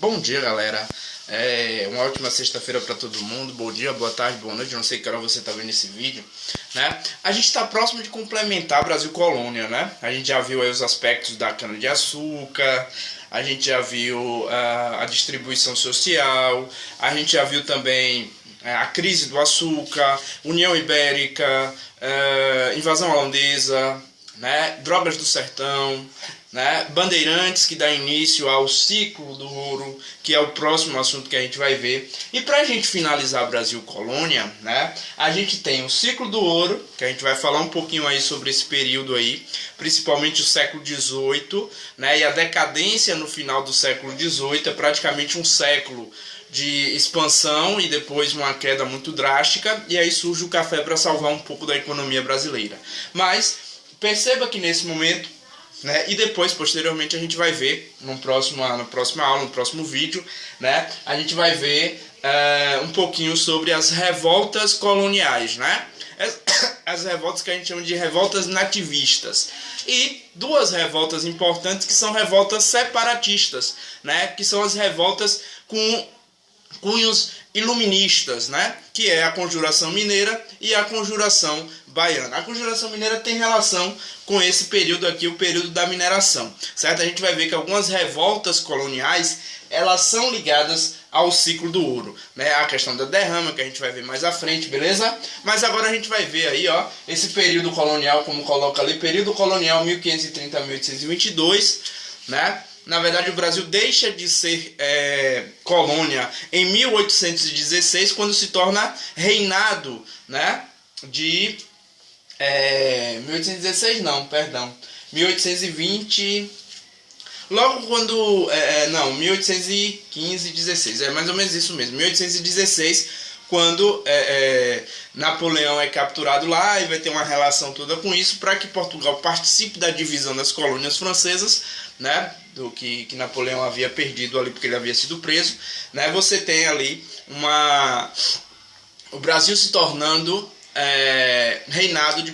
Bom dia, galera. Uma ótima sexta-feira para todo mundo. Bom dia, boa tarde, boa noite. Não sei que hora você está vendo esse vídeo, né? A gente está próximo de complementar Brasil Colônia, né? A gente já viu aí os aspectos da cana-de-açúcar, a gente já viu a distribuição social, a gente já viu também a crise do açúcar, União Ibérica, invasão holandesa, né? Drogas do sertão, né? Bandeirantes, que dá início ao ciclo do ouro, que é o próximo assunto que a gente vai ver. E para a gente finalizar Brasil Colônia, né, a gente tem o ciclo do ouro, que a gente vai falar um pouquinho aí sobre esse período aí, principalmente o século XVIII, né, e a decadência no final do século XVIII, é praticamente um século de expansão e depois uma queda muito drástica, e aí surge o café para salvar um pouco da economia brasileira. Mas perceba que nesse momento, né, e depois, posteriormente, a gente vai ver na próxima aula, no próximo vídeo, né, a gente vai ver um pouquinho sobre as revoltas coloniais, né, as revoltas que a gente chama de revoltas nativistas, e duas revoltas importantes que são revoltas separatistas, né, que são as revoltas com cunhos iluministas, né, que é a Conjuração Mineira e a Conjuração Baiana. A Conjuração Mineira tem relação com esse período aqui, o período da mineração, certo? A gente vai ver que algumas revoltas coloniais, elas são ligadas ao ciclo do ouro, né? A questão da derrama, que a gente vai ver mais à frente, beleza? Mas agora a gente vai ver aí, ó, esse período colonial, como coloca ali, período colonial 1530 a 1822, né? Na verdade, o Brasil deixa de ser colônia em 1816, quando se torna reinado, né, de 1816 não, perdão, 1820, logo quando, 1815, 16, é mais ou menos isso mesmo, 1816, quando Napoleão é capturado lá, e vai ter uma relação toda com isso, para que Portugal participe da divisão das colônias francesas, né, do que Napoleão havia perdido ali, porque ele havia sido preso, né. Você tem ali o Brasil se tornando reinado de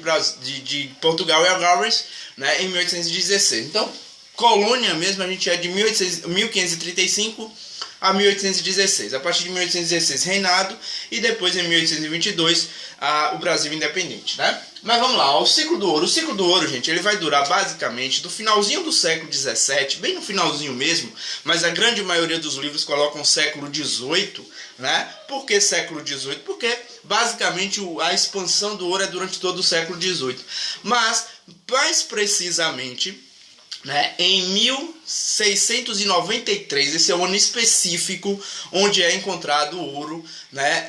Portugal e Algarves, né, em 1816. Então, colônia mesmo, a gente é de 1535 a 1816. A partir de 1816, reinado, e depois em 1822 o Brasil independente, né? Mas vamos lá, o ciclo do ouro. O ciclo do ouro, gente, ele vai durar basicamente do finalzinho do século XVII, bem no finalzinho mesmo, mas a grande maioria dos livros colocam século XVIII, né? Por que século XVIII? Porque basicamente a expansão do ouro é durante todo o século XVIII. Mas, mais precisamente, né, em 1693, esse é o ano específico onde é encontrado o ouro, né,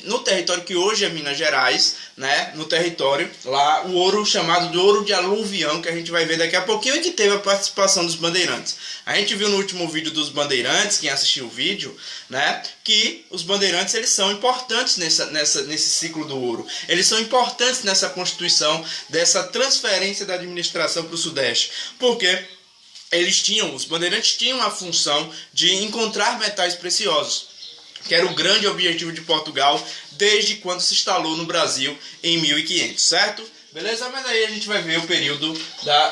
no território que hoje é Minas Gerais, né, no território lá, o ouro chamado de ouro de aluvião, que a gente vai ver daqui a pouquinho, e que teve a participação dos bandeirantes. A gente viu no último vídeo dos bandeirantes, quem assistiu o vídeo, né, que os bandeirantes, eles são importantes nesse ciclo do ouro. Eles são importantes nessa constituição, dessa transferência da administração para o Sudeste. Porque os bandeirantes tinham a função de encontrar metais preciosos, que era o grande objetivo de Portugal desde quando se instalou no Brasil em 1500, certo? Beleza? Mas aí a gente vai ver o período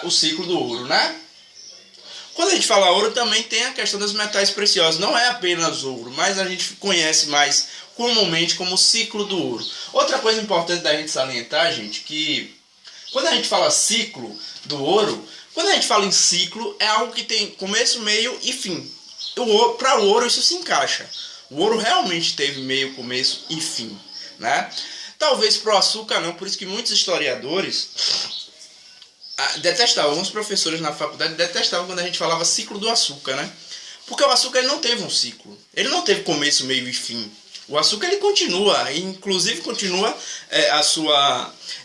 o ciclo do ouro, né? Quando a gente fala ouro, também tem a questão dos metais preciosos. Não é apenas ouro, mas a gente conhece mais comumente como ciclo do ouro. Outra coisa importante da gente salientar, gente, que quando a gente fala ciclo do ouro, quando a gente fala em ciclo, é algo que tem começo, meio e fim. Para o ouro isso se encaixa. O ouro realmente teve meio, começo e fim, né? Talvez para o açúcar não, por isso que muitos historiadores detestavam, alguns professores na faculdade detestavam quando a gente falava ciclo do açúcar, né? Porque o açúcar ele não teve um ciclo, ele não teve começo, meio e fim. O açúcar ele continua, inclusive continua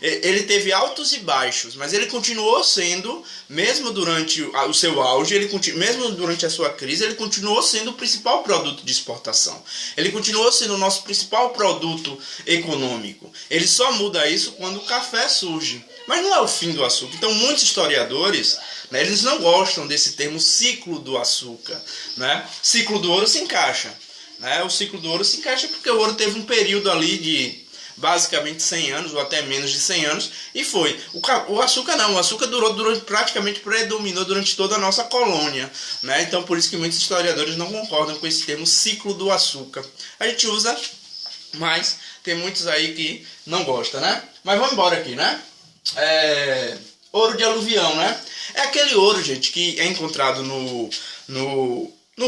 ele teve altos e baixos, mas ele continuou sendo, mesmo durante o seu auge, mesmo durante a sua crise, ele continuou sendo o principal produto de exportação. Ele continuou sendo o nosso principal produto econômico. Ele só muda isso quando o café surge. Mas não é o fim do açúcar. Então muitos historiadores, né, eles não gostam desse termo ciclo do açúcar, né? Ciclo do ouro se encaixa. O ciclo do ouro se encaixa porque o ouro teve um período ali basicamente 100 anos ou até menos de 100 anos, e foi. O açúcar não, o açúcar praticamente predominou durante toda a nossa colônia, né? Então por isso que muitos historiadores não concordam com esse termo ciclo do açúcar. A gente usa, mas tem muitos aí que não gostam, né? Mas vamos embora aqui, né? Ouro de aluvião, né? É aquele ouro, gente, que é encontrado no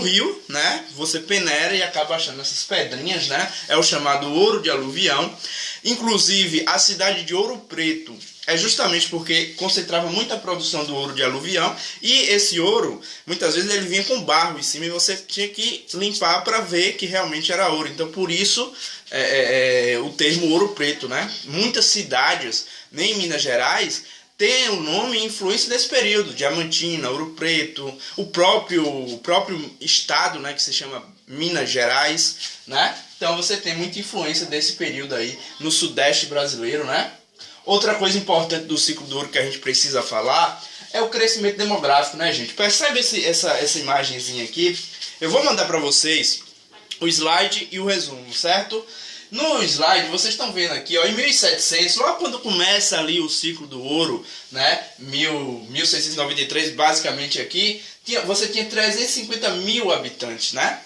rio, né? Você peneira e acaba achando essas pedrinhas, né? É o chamado ouro de aluvião. Inclusive, a cidade de Ouro Preto é justamente porque concentrava muita produção do ouro de aluvião, e esse ouro, muitas vezes ele vinha com barro em cima e você tinha que limpar para ver que realmente era ouro. Então, por isso, o termo Ouro Preto, né? Muitas cidades, nem em Minas Gerais, tem o nome e influência desse período, Diamantina, Ouro Preto, o próprio estado, né, que se chama Minas Gerais, né? Então você tem muita influência desse período aí no sudeste brasileiro, né? Outra coisa importante do ciclo do ouro que a gente precisa falar é o crescimento demográfico, né, gente? Percebe essa imagenzinha aqui? Eu vou mandar para vocês o slide e o resumo, certo? No slide, vocês estão vendo aqui, ó, em 1700, logo quando começa ali o ciclo do ouro, né, 1693, basicamente aqui, você tinha 350 mil habitantes, né?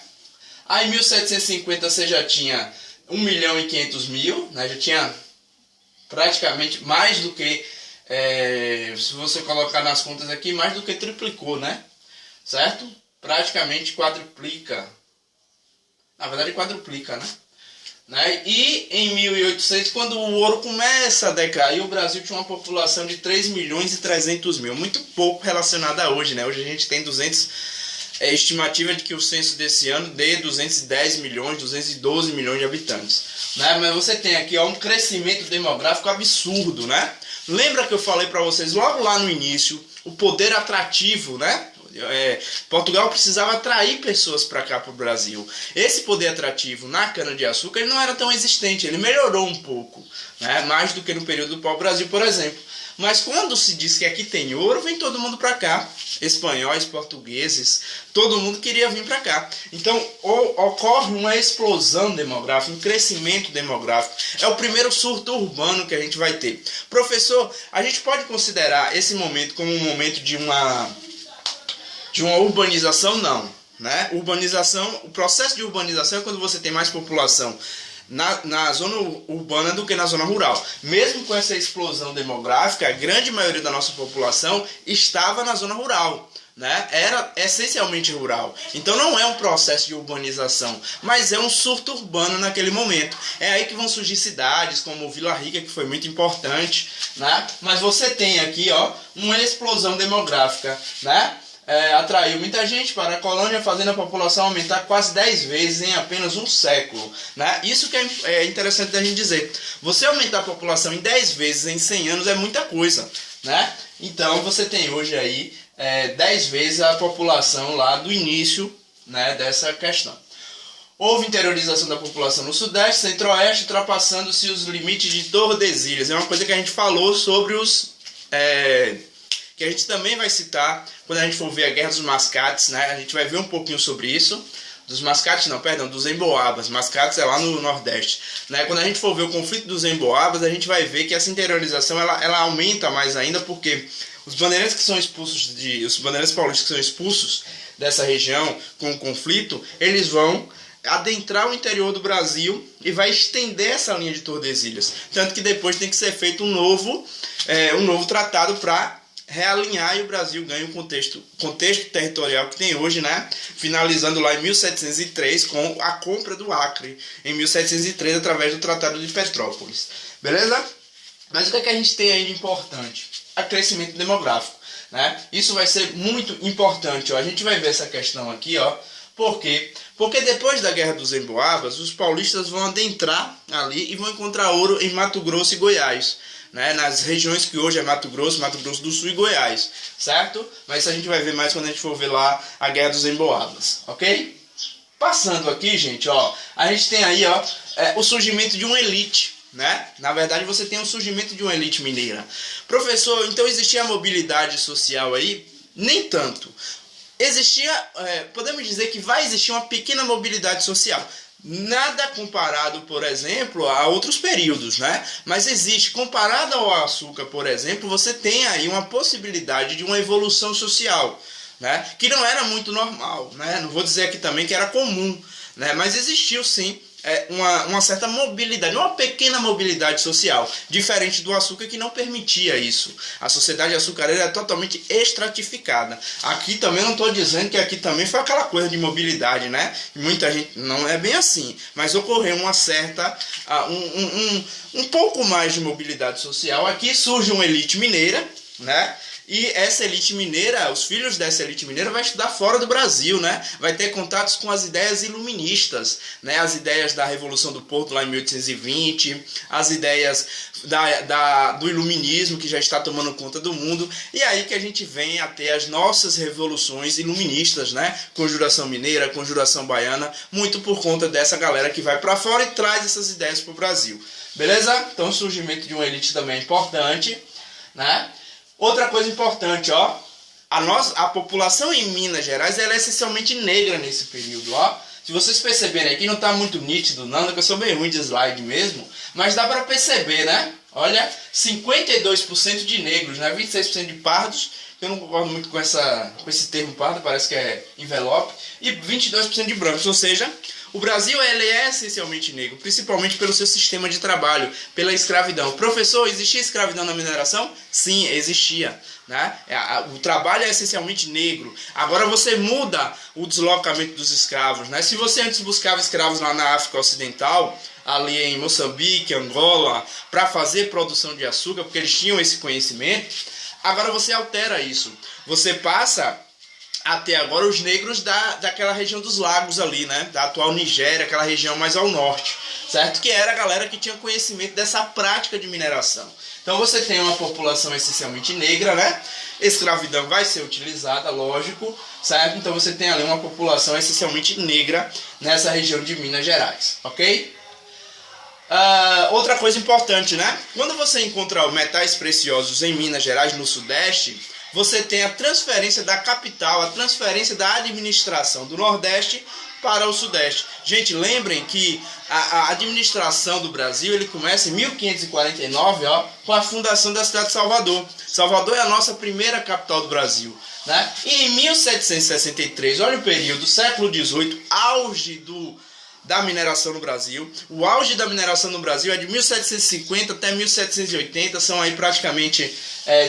Aí em 1750 você já tinha 1.500.000, né, já tinha praticamente mais do que, se você colocar nas contas aqui, mais do que triplicou, né? Certo? Praticamente quadruplica. Na verdade quadruplica, né? E em 1800, quando o ouro começa a decair, o Brasil tinha uma população de 3.300.000, muito pouco relacionada a hoje, né? Hoje a gente tem estimativa de que o censo desse ano dê 210 milhões, 212 milhões de habitantes, né? Mas você tem aqui, ó, um crescimento demográfico absurdo, né? Lembra que eu falei para vocês logo lá no início, o poder atrativo, né? Portugal precisava atrair pessoas para cá, para o Brasil. Esse poder atrativo na cana-de-açúcar ele não era tão existente, ele melhorou um pouco, né? Mais do que no período do pau-brasil, por exemplo. Mas quando se diz que aqui tem ouro, vem todo mundo para cá. Espanhóis, portugueses, todo mundo queria vir para cá. Então ocorre uma explosão demográfica, um crescimento demográfico. É o primeiro surto urbano que a gente vai ter. Professor, a gente pode considerar esse momento como um momento de uma urbanização? Não, né? O processo de urbanização é quando você tem mais população na zona urbana do que na zona rural. Mesmo com essa explosão demográfica, a grande maioria da nossa população estava na zona rural, né? Era essencialmente rural. Então não é um processo de urbanização, mas é um surto urbano naquele momento. É aí que vão surgir cidades como Vila Rica, que foi muito importante, né? Mas você tem aqui, ó, uma explosão demográfica, né? Atraiu muita gente para a colônia, fazendo a população aumentar quase 10 vezes em apenas um século, né? Isso que é interessante da gente dizer. Você aumentar a população em 10 vezes em 100 anos é muita coisa, né? Então você tem hoje aí 10 vezes a população lá do início, né, dessa questão. Houve interiorização da população no Sudeste, Centro-Oeste, ultrapassando-se os limites de Tordesilhas. É uma coisa que a gente falou sobre que a gente também vai citar quando a gente for ver a Guerra dos Mascates, né? A gente vai ver um pouquinho sobre isso. Dos Emboabas. Mascates é lá no Nordeste, né? Quando a gente for ver o conflito dos Emboabas, a gente vai ver que essa interiorização ela aumenta mais ainda, porque os bandeirantes os bandeirantes paulistas que são expulsos dessa região com o conflito, eles vão adentrar o interior do Brasil e vai estender essa linha de Tordesilhas. Tanto que depois tem que ser feito um novo tratado para realinhar, e o Brasil ganha o contexto territorial que tem hoje, né? Finalizando lá em 1703 com a compra do Acre, em 1703 através do Tratado de Petrópolis. Beleza? Mas o que é que a gente tem aí de importante? O crescimento demográfico, né? Isso vai ser muito importante, ó. A gente vai ver essa questão aqui, ó. Por quê? Porque depois da Guerra dos Emboabas, os paulistas vão adentrar ali e vão encontrar ouro em Mato Grosso e Goiás, né, nas regiões que hoje é Mato Grosso do Sul e Goiás, certo? Mas isso a gente vai ver mais quando a gente for ver lá a Guerra dos Emboabas, ok? Passando aqui, gente, ó, a gente tem aí, ó, o surgimento de uma elite, né? Na verdade, você tem o surgimento de uma elite mineira. Professor, então existia a mobilidade social aí? Nem tanto. Podemos dizer que vai existir uma pequena mobilidade social. Nada comparado, por exemplo, a outros períodos, né? Mas existe, comparado ao açúcar, por exemplo, você tem aí uma possibilidade de uma evolução social, né? Que não era muito normal, né? Não vou dizer aqui também que era comum, né? Mas existiu sim uma certa mobilidade, uma pequena mobilidade social, diferente do açúcar que não permitia isso. A sociedade açucareira é totalmente estratificada. Aqui também não estou dizendo que aqui também foi aquela coisa de mobilidade, né? Muita gente, não é bem assim, mas ocorreu uma certa, um pouco mais de mobilidade social. Aqui surge uma elite mineira, né? E essa elite mineira, os filhos dessa elite mineira vai estudar fora do Brasil, né? Vai ter contatos com as ideias iluministas, né? As ideias da Revolução do Porto lá em 1820, as ideias do iluminismo que já está tomando conta do mundo. E aí que a gente vem a ter as nossas revoluções iluministas, né? Conjuração mineira, conjuração baiana, muito por conta dessa galera que vai para fora e traz essas ideias para o Brasil. Beleza? Então o surgimento de uma elite também é importante, né? Outra coisa importante, ó, a população em Minas Gerais ela é essencialmente negra nesse período, ó. Se vocês perceberem aqui, não está muito nítido não, que eu sou bem ruim de slide mesmo, mas dá para perceber, né? Olha, 52% de negros, né? 26% de pardos, eu não concordo muito com esse termo pardo, parece que é envelope, e 22% de brancos, ou seja, o Brasil ele é essencialmente negro, principalmente pelo seu sistema de trabalho, pela escravidão. Professor, existia escravidão na mineração? Sim, existia, né? O trabalho é essencialmente negro. Agora você muda o deslocamento dos escravos, né? Se você antes buscava escravos lá na África Ocidental, ali em Moçambique, Angola, para fazer produção de açúcar, porque eles tinham esse conhecimento, agora você altera isso. Você passa até agora os negros daquela região dos lagos ali, né? Da atual Nigéria, aquela região mais ao norte, certo? Que era a galera que tinha conhecimento dessa prática de mineração. Então você tem uma população essencialmente negra, né? Escravidão vai ser utilizada, lógico, certo? Então você tem ali uma população essencialmente negra nessa região de Minas Gerais, ok? Outra coisa importante, né? Quando você encontra metais preciosos em Minas Gerais, no Sudeste, você tem a transferência da capital, a transferência da administração do Nordeste para o Sudeste. Gente, lembrem que a administração do Brasil ele começa em 1549, ó, com a fundação da cidade de Salvador. Salvador é a nossa primeira capital do Brasil, né? E em 1763, olha o período, século XVIII, auge da mineração no Brasil. O auge da mineração no Brasil é de 1750 até 1780, são aí praticamente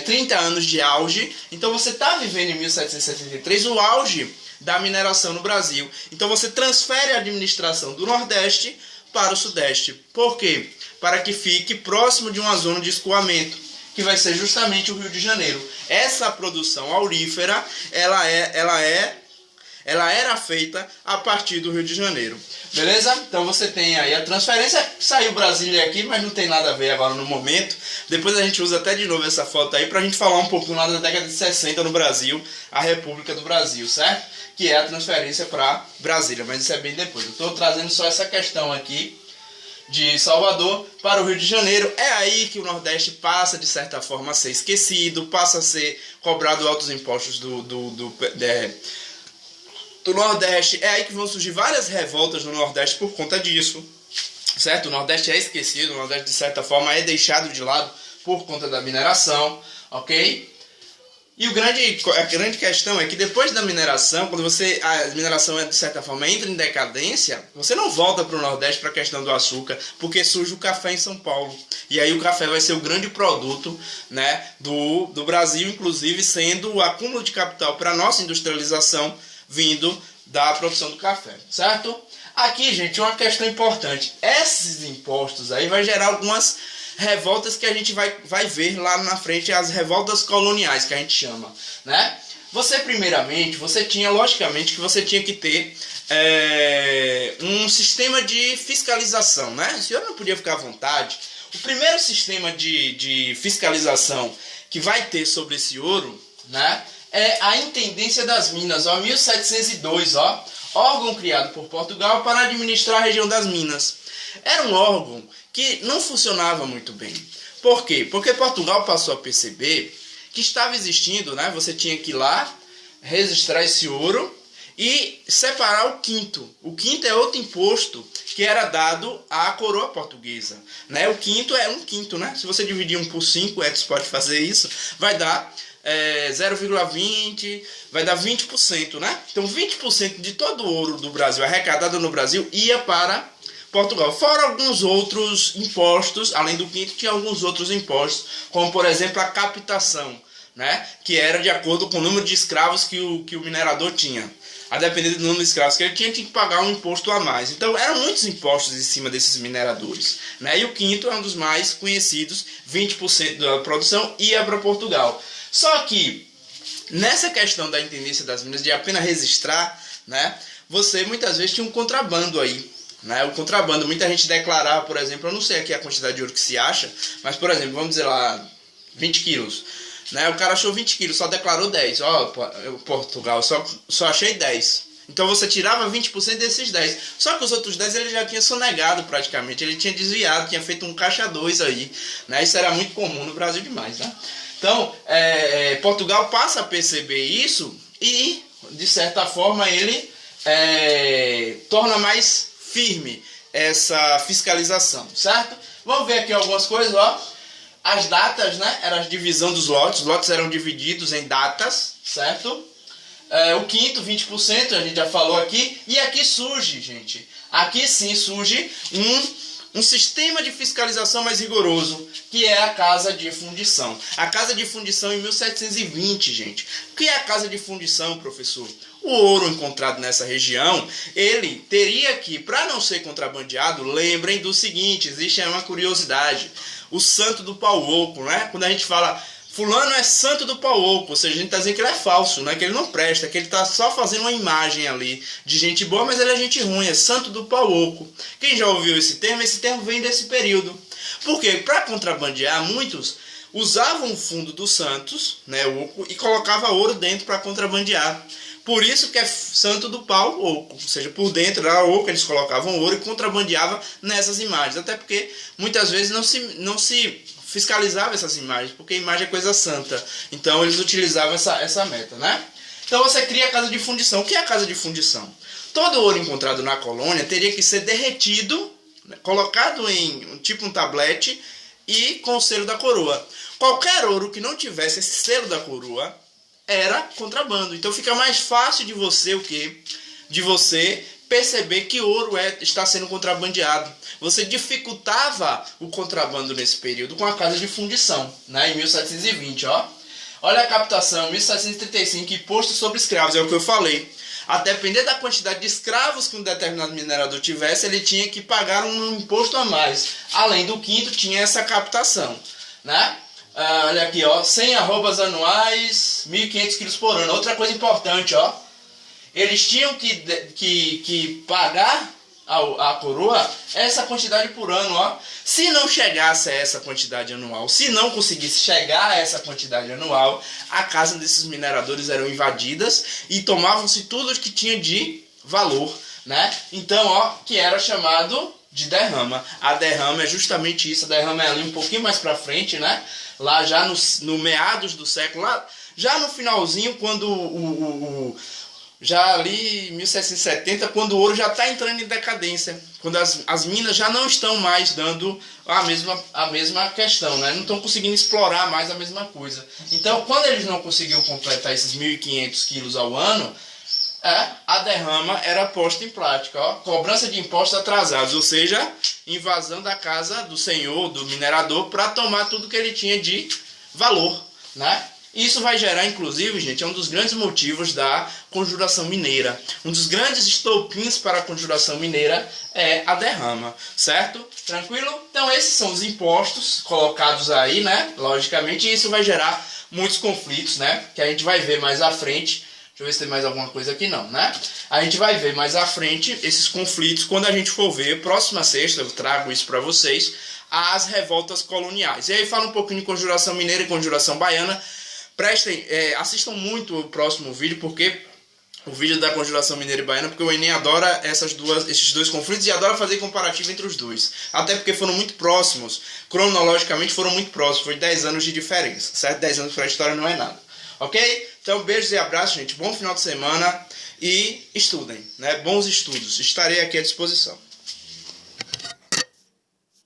30 anos de auge. Então você está vivendo em 1773 o auge da mineração no Brasil. Então você transfere a administração do Nordeste para o Sudeste. Por quê? Para que fique próximo de uma zona de escoamento, que vai ser justamente o Rio de Janeiro. Essa produção aurífera, ela era feita a partir do Rio de Janeiro. Beleza? Então você tem aí a transferência. Saiu Brasília aqui, mas não tem nada a ver agora no momento. Depois a gente usa até de novo essa foto aí pra gente falar um pouquinho lá da década de 60 no Brasil, a República do Brasil, certo? Que é a transferência para Brasília, mas isso é bem depois. Eu estou trazendo só essa questão aqui de Salvador para o Rio de Janeiro. É aí que o Nordeste passa de certa forma a ser esquecido, passa a ser cobrado altos impostos do Nordeste. É aí que vão surgir várias revoltas no Nordeste por conta disso, certo? O Nordeste é esquecido, o Nordeste de certa forma é deixado de lado por conta da mineração, ok? E a grande questão é que depois da mineração, quando a mineração de certa forma entra em decadência, você não volta para o Nordeste para a questão do açúcar, porque surge o café em São Paulo. E aí o café vai ser o grande produto, né, do Brasil, inclusive sendo o acúmulo de capital para a nossa industrialização vindo da produção do café, certo? Aqui, gente, uma questão importante. Esses impostos aí vai gerar algumas revoltas que a gente vai ver lá na frente, as revoltas coloniais que a gente chama, né? Primeiramente, você tinha que ter um sistema de fiscalização, né? O senhor não podia ficar à vontade. O primeiro sistema de fiscalização que vai ter sobre esse ouro, né, é a Intendência das Minas, ó, 1702, ó, órgão criado por Portugal para administrar a região das Minas. Era um órgão que não funcionava muito bem. Por quê? Porque Portugal passou a perceber que estava existindo, né? Você tinha que ir lá registrar esse ouro e separar o quinto. O quinto é outro imposto que era dado à coroa portuguesa, né? O quinto é um quinto, né? Se você dividir 1 por 5, o Edson pode fazer isso, vai dar 0,20, vai dar 20%, né? Então 20% de todo o ouro do Brasil arrecadado no Brasil ia para Portugal. Fora alguns outros impostos, além do quinto, tinha alguns outros impostos, como por exemplo a captação, né? Que era de acordo com o número de escravos que o minerador tinha. A depender do número de escravos que ele tinha que pagar um imposto a mais. Então eram muitos impostos em cima desses mineradores, né? E o quinto é um dos mais conhecidos, 20% da produção ia para Portugal. Só que nessa questão da intendência das minas de apenas registrar, né? Você muitas vezes tinha um contrabando aí, né? O contrabando, muita gente declarava, por exemplo, eu não sei aqui a quantidade de ouro que se acha, mas por exemplo, vamos dizer lá, 20 quilos. Né? O cara achou 20 quilos, só declarou 10. Portugal, só achei 10. Então você tirava 20% desses 10. Só que os outros 10 ele já tinha sonegado praticamente. Ele tinha desviado, tinha feito um caixa 2 aí. Né? Isso era muito comum no Brasil demais. Né? Então, Portugal passa a perceber isso e, de certa forma, ele torna mais firme essa fiscalização, certo? Vamos ver aqui algumas coisas, ó. As datas, né? Era a divisão dos lotes. Os lotes eram divididos em datas, certo? O quinto, 20%, a gente já falou aqui. E aqui surge, gente, aqui sim surge um sistema de fiscalização mais rigoroso, que é a Casa de Fundição. A Casa de Fundição em 1720, gente. O que é a Casa de Fundição, professor? O ouro encontrado nessa região, ele teria que, para não ser contrabandeado, lembrem do seguinte, existe uma curiosidade. O santo do pau oco, né? Quando a gente fala, fulano é santo do pau oco, ou seja, a gente está dizendo que ele é falso, né? Que ele não presta, que ele está só fazendo uma imagem ali de gente boa, mas ele é gente ruim, é santo do pau oco. Quem já ouviu esse termo vem desse período. Porque para contrabandear, muitos usavam o fundo dos santos, né, oco, e colocava ouro dentro para contrabandear. Por isso que é santo do pau oco, ou seja, por dentro era oco, eles colocavam ouro e contrabandeavam nessas imagens. Até porque muitas vezes não se fiscalizava essas imagens, porque imagem é coisa santa. Então eles utilizavam essa meta, né? Então você cria a Casa de Fundição. O que é a Casa de Fundição? Todo ouro encontrado na colônia teria que ser derretido, colocado em tipo um tablete e com o selo da coroa. Qualquer ouro que não tivesse esse selo da coroa era contrabando. Então fica mais fácil de você perceber que ouro está sendo contrabandeado. Você dificultava o contrabando nesse período com a Casa de Fundição, né, em 1720, ó. Olha a captação, 1735, imposto sobre escravos, é o que eu falei. A depender da quantidade de escravos que um determinado minerador tivesse, ele tinha que pagar um imposto a mais. Além do quinto, tinha essa captação, né? Olha aqui, ó, 100 arrobas anuais, 1.500 quilos por ano. Outra coisa importante, ó, eles tinham que pagar a coroa essa quantidade por ano, ó. Se não chegasse a essa quantidade anual, se não conseguisse chegar a essa quantidade anual, a casa desses mineradores eram invadidas e tomavam-se tudo que tinha de valor, né? Então, ó, que era chamado de derrama. A derrama é justamente isso. A derrama é ali um pouquinho mais pra frente, né? Lá já no meados do século, lá, já no finalzinho, quando já ali em 1770, quando o ouro já está entrando em decadência, quando as minas já não estão mais dando a mesma questão, né? Não estão conseguindo explorar mais a mesma coisa. Então, quando eles não conseguiram completar esses 1.500 quilos ao ano, a derrama era posta em prática, ó, cobrança de impostos atrasados, ou seja, invasão da casa do senhor, do minerador, para tomar tudo que ele tinha de valor, né? Isso vai gerar, inclusive, gente, é um dos grandes motivos da conjuração mineira. Um dos grandes estopins para a conjuração mineira é a derrama, certo? Tranquilo? Então esses são os impostos colocados aí, né? Logicamente, e isso vai gerar muitos conflitos, né? Que a gente vai ver mais à frente. Deixa eu ver se tem mais alguma coisa aqui, não, né? A gente vai ver mais à frente esses conflitos quando a gente for ver, próxima sexta, eu trago isso para vocês, as revoltas coloniais. E aí fala um pouquinho de conjuração mineira e conjuração baiana. Prestem, assistam muito o próximo vídeo, porque o vídeo da conjuração mineira e baiana, porque o Enem adora esses dois conflitos e adora fazer comparativo entre os dois. Até porque foram muito próximos, cronologicamente foram muito próximos, foi 10 anos de diferença, certo? 10 anos para a história não é nada, ok? Então, beijos e abraços, gente. Bom final de semana e estudem, né? Bons estudos. Estarei aqui à disposição.